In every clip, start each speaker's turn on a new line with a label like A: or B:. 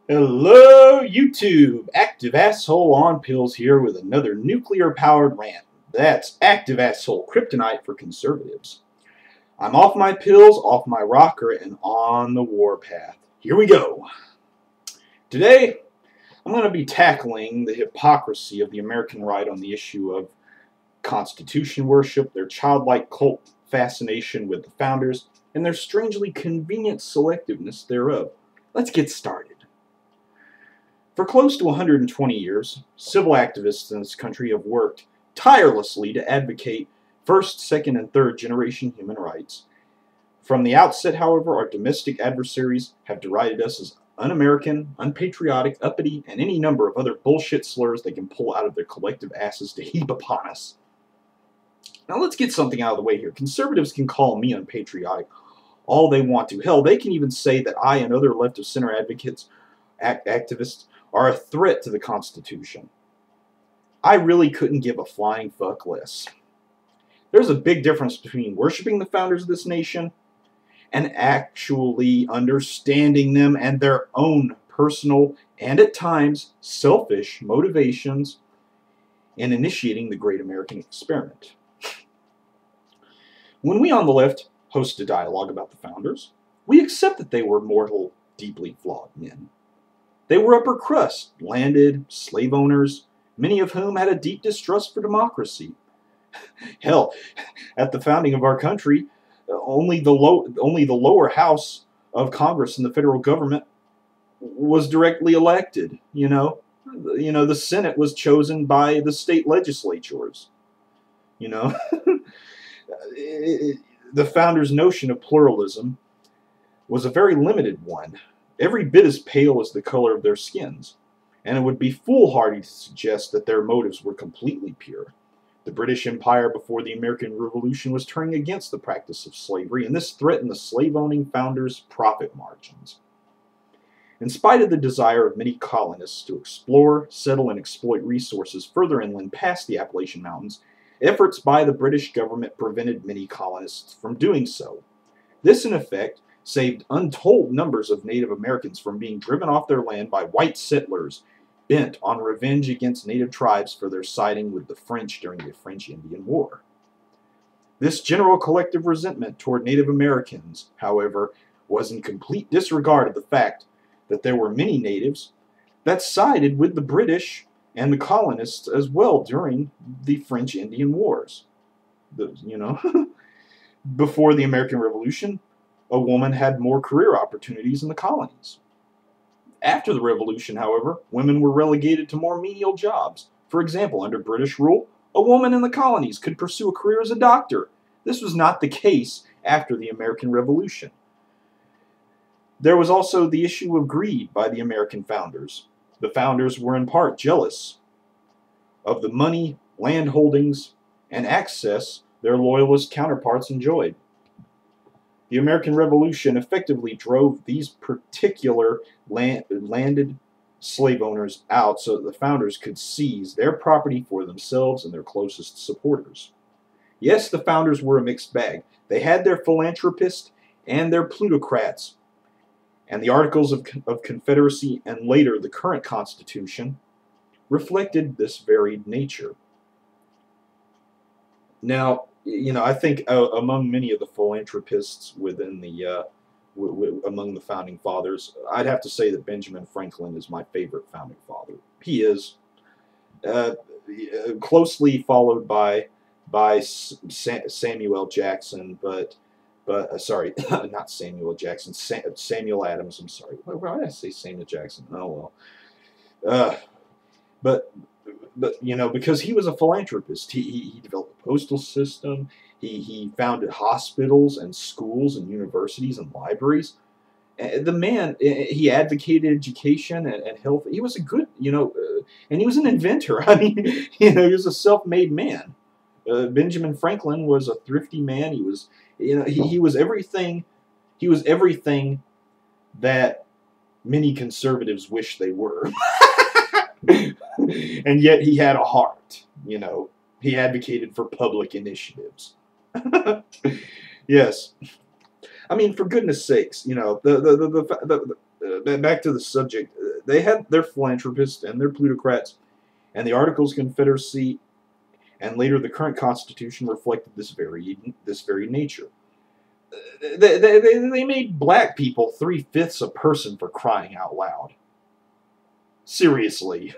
A: Hello, YouTube! Active Asshole on Pills here with another nuclear-powered rant. That's Active Asshole Kryptonite for conservatives. I'm off my pills, off my rocker, and on the warpath. Here we go. Today, I'm going to be tackling the hypocrisy of the American right on the issue of Constitution worship, their childlike cult fascination with the founders, and their strangely convenient selectiveness thereof. Let's get started. For close to 120 years, civil activists in this country have worked tirelessly to advocate first, second, and third generation human rights. From the outset, however, our domestic adversaries have derided us as un-American, unpatriotic, uppity, and any number of other bullshit slurs they can pull out of their collective asses to heap upon us. Now let's get something out of the way here. Conservatives can call me unpatriotic all they want to. Hell, they can even say that I and other left-of-center advocates, activists, are a threat to the Constitution. I really couldn't give a flying fuck less. There's a big difference between worshiping the founders of this nation and actually understanding them and their own personal and at times selfish motivations in initiating the great American experiment. When we on the left host a dialogue about the founders, we accept that they were mortal, deeply flawed men. They were upper crust, landed, slave owners, many of whom had a deep distrust for democracy. Hell, at the founding of our country, only the lower house of Congress and the federal government was directly elected. The Senate was chosen by the state legislatures. The founders' notion of pluralism was a very limited one. Every bit as pale as the color of their skins, and it would be foolhardy to suggest that their motives were completely pure. The British Empire before the American Revolution was turning against the practice of slavery, and this threatened the slave-owning founders' profit margins. In spite of the desire of many colonists to explore, settle, and exploit resources further inland past the Appalachian Mountains, efforts by the British government prevented many colonists from doing so. This, in effect, saved untold numbers of Native Americans from being driven off their land by white settlers bent on revenge against Native tribes for their siding with the French during the French-Indian War. This general collective resentment toward Native Americans, however, was in complete disregard of the fact that there were many natives that sided with the British and the colonists as well during the French-Indian Wars. Before the American Revolution, a woman had more career opportunities in the colonies. After the Revolution, however, women were relegated to more menial jobs. For example, under British rule, a woman in the colonies could pursue a career as a doctor. This was not the case after the American Revolution. There was also the issue of greed by the American founders. The founders were in part jealous of the money, land holdings, and access their loyalist counterparts enjoyed. The American Revolution effectively drove these particular landed slave owners out so that the founders could seize their property for themselves and their closest supporters. Yes, the founders were a mixed bag. They had their philanthropists and their plutocrats, and the Articles of Confederacy and later the current Constitution reflected this varied nature. Now, I think among many of the philanthropists within the among the founding fathers, I'd have to say that Benjamin Franklin is my favorite founding father. He is closely followed by Samuel Jackson, but sorry, not Samuel Jackson, Samuel Adams. I'm sorry. Why did I say Samuel Jackson? Oh well. But because he was a philanthropist, he developed a postal system, he founded hospitals and schools and universities and libraries. The man, he advocated education and health. He was a good, and he was an inventor. I mean, he was a self-made man. Benjamin Franklin was a thrifty man. He was, he was everything. He was everything that many conservatives wish they were. And yet he had a heart, He advocated for public initiatives. Yes. I mean, for goodness sakes, back to the subject. they had their philanthropists and their plutocrats, and the Articles of Confederacy and later the current Constitution reflected this very nature. They made black people 3/5 a person, for crying out loud. Seriously.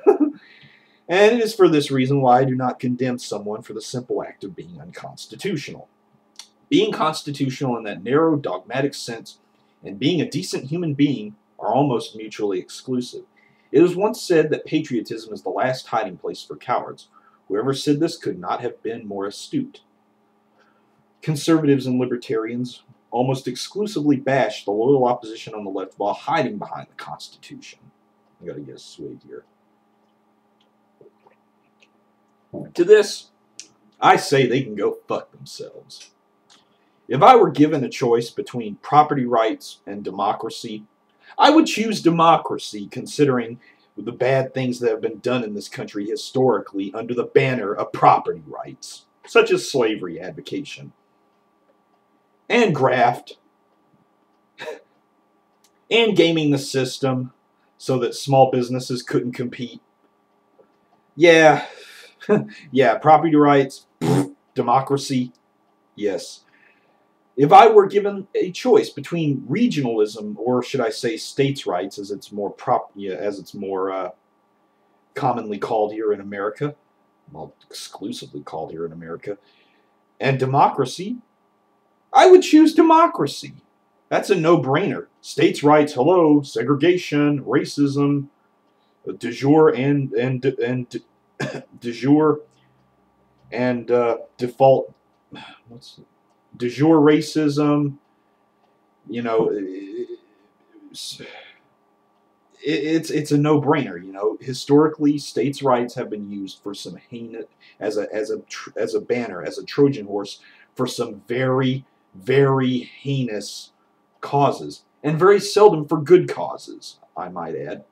A: And it is for this reason why I do not condemn someone for the simple act of being unconstitutional. Being constitutional in that narrow, dogmatic sense and being a decent human being are almost mutually exclusive. It was once said that patriotism is the last hiding place for cowards. Whoever said this could not have been more astute. Conservatives and libertarians almost exclusively bash the loyal opposition on the left while hiding behind the Constitution. I gotta get a swig here. To this, I say they can go fuck themselves. If I were given a choice between property rights and democracy, I would choose democracy, considering the bad things that have been done in this country historically under the banner of property rights, such as slavery advocation and graft and gaming the system so that small businesses couldn't compete. Yeah, yeah, property rights, democracy, yes. If I were given a choice between regionalism, or should I say states' rights, as it's more commonly called here in America, well, exclusively called here in America, and democracy, I would choose democracy. That's a no-brainer. States' rights, hello, segregation, racism, de jure and de jure and default. What's de jure racism? You know, it's a no-brainer. You know, historically, states' rights have been used for some heinous as a banner, as a Trojan horse for some very, very heinous causes, and very seldom for good causes, I might add.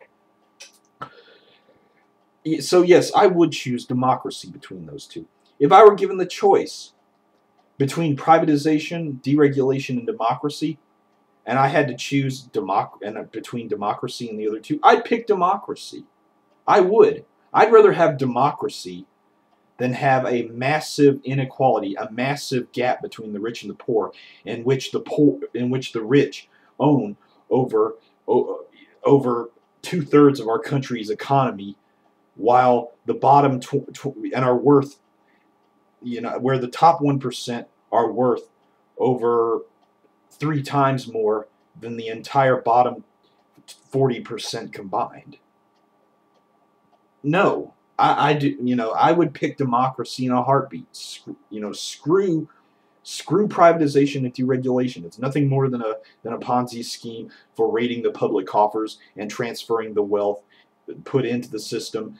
A: So yes, I would choose democracy between those two. If I were given the choice between privatization, deregulation, and democracy, and I had to choose between democracy and the other two, I'd pick democracy. I would. I'd rather have democracy than have a massive inequality, a massive gap between the rich and the poor, in which the rich own over 2/3 of our country's economy, while the bottom and are worth, you know, where the top 1% are worth over 3 times more than the entire bottom 40% combined. No, I do. You know, I would pick democracy in a heartbeat. You know, screw privatization and deregulation. It's nothing more than a Ponzi scheme for raiding the public coffers and transferring the wealth put into the system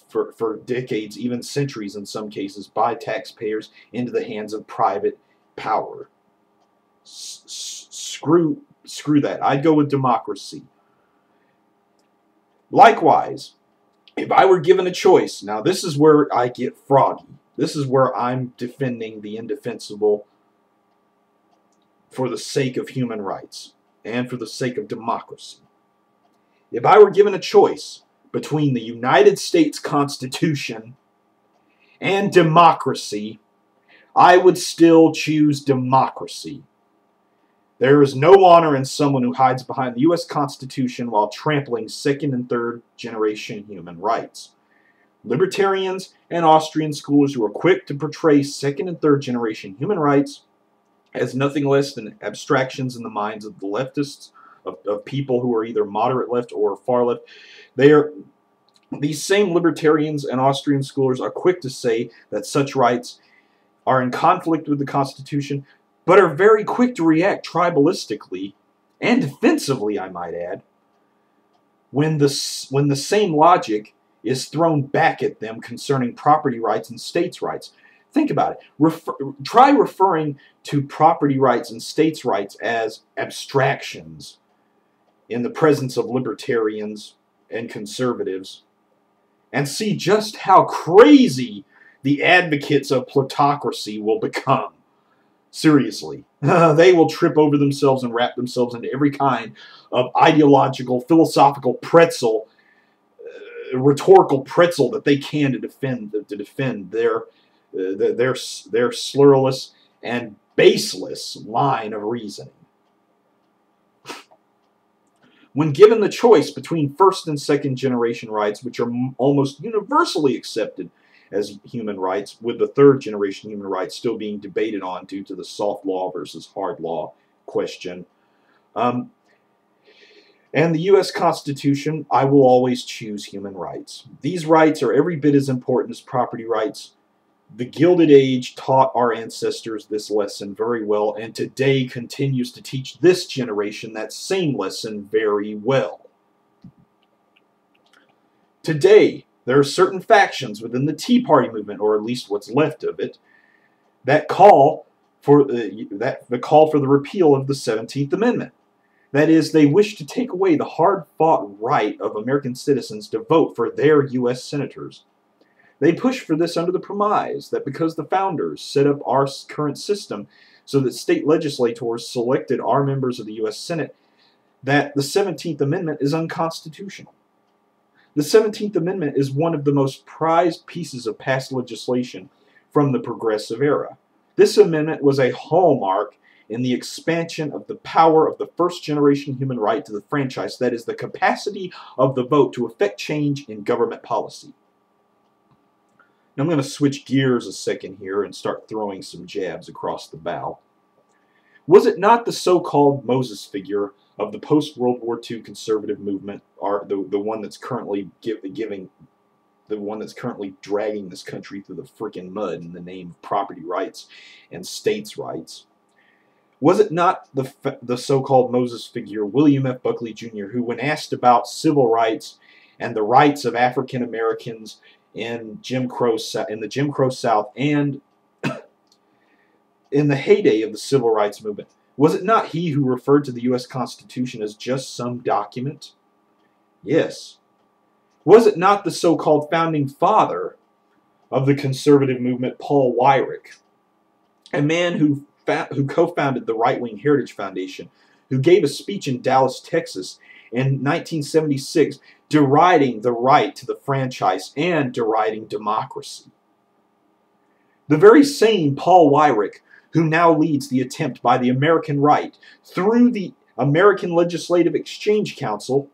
A: for decades, even centuries in some cases, by taxpayers into the hands of private power. Screw that. I'd go with democracy. Likewise, if I were given a choice, now this is where I get froggy. This is where I'm defending the indefensible for the sake of human rights and for the sake of democracy. If I were given a choice between the United States Constitution and democracy, I would still choose democracy. There is no honor in someone who hides behind the U.S. Constitution while trampling second and third generation human rights. Libertarians and Austrian scholars who are quick to portray second and third generation human rights as nothing less than abstractions in the minds of the leftists, of people who are either moderate left or far left. These same libertarians and Austrian scholars are quick to say that such rights are in conflict with the Constitution, but are very quick to react tribalistically and defensively, I might add, when the same logic is thrown back at them concerning property rights and states' rights. Think about it. Try referring to property rights and states' rights as abstractions in the presence of libertarians and conservatives, and see just how crazy the advocates of plutocracy will become. Seriously, They will trip over themselves and wrap themselves into every kind of ideological, philosophical pretzel, rhetorical pretzel that they can to defend their slurless and baseless line of reasoning. When given the choice between first and second generation rights, which are almost universally accepted as human rights, with the third generation human rights still being debated on due to the soft law versus hard law question, and the U.S. Constitution, I will always choose human rights. These rights are every bit as important as property rights. The Gilded Age taught our ancestors this lesson very well, and today continues to teach this generation that same lesson very well. Today, there are certain factions within the Tea Party movement, or at least what's left of it, that call for the repeal of the 17th Amendment. That is, they wish to take away the hard-fought right of American citizens to vote for their U.S. senators. They push for this under the premise that because the founders set up our current system so that state legislators selected our members of the U.S. Senate, that the 17th Amendment is unconstitutional. The 17th Amendment is one of the most prized pieces of past legislation from the progressive era. This amendment was a hallmark in the expansion of the power of the first-generation human right to the franchise, that is, the capacity of the vote to effect change in government policy. Now I'm going to switch gears a second here and start throwing some jabs across the bow. Was it not the so-called Moses figure of the post-World War II conservative movement, or the one that's currently dragging this country through the freaking mud in the name of property rights and states' rights? Was it not the so-called Moses figure, William F. Buckley Jr., who, when asked about civil rights and the rights of African Americans in the Jim Crow South and in the heyday of the civil rights movement, was it not he who referred to the U.S. Constitution as just some document? Yes. Was it not the so-called founding father of the conservative movement, Paul Weyrich, a man who co-founded the Right-Wing Heritage Foundation, who gave a speech in Dallas, Texas in 1976 deriding the right to the franchise and deriding democracy? The very same Paul Weyrich who now leads the attempt by the American right through the American Legislative Exchange Council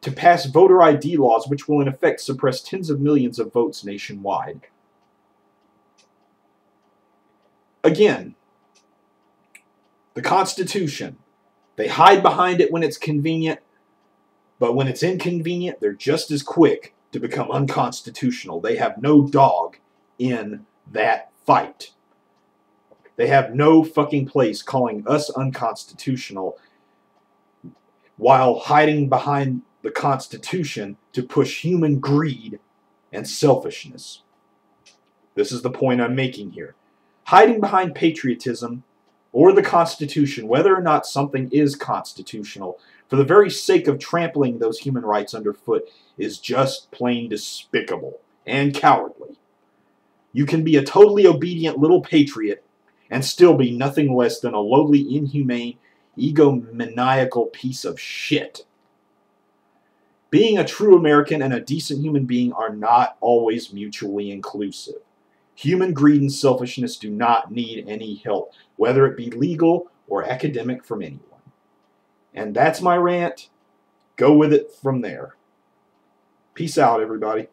A: to pass voter ID laws which will in effect suppress tens of millions of votes nationwide. Again, the Constitution. They hide behind it when it's convenient, but when it's inconvenient, they're just as quick to become unconstitutional. They have no dog in that fight. They have no fucking place calling us unconstitutional while hiding behind the Constitution to push human greed and selfishness. This is the point I'm making here. Hiding behind patriotism or the Constitution, whether or not something is constitutional, for the very sake of trampling those human rights underfoot, is just plain despicable and cowardly. You can be a totally obedient little patriot and still be nothing less than a lowly, inhumane, egomaniacal piece of shit. Being a true American and a decent human being are not always mutually inclusive. Human greed and selfishness do not need any help, whether it be legal or academic, from anyone. And that's my rant. Go with it from there. Peace out, everybody.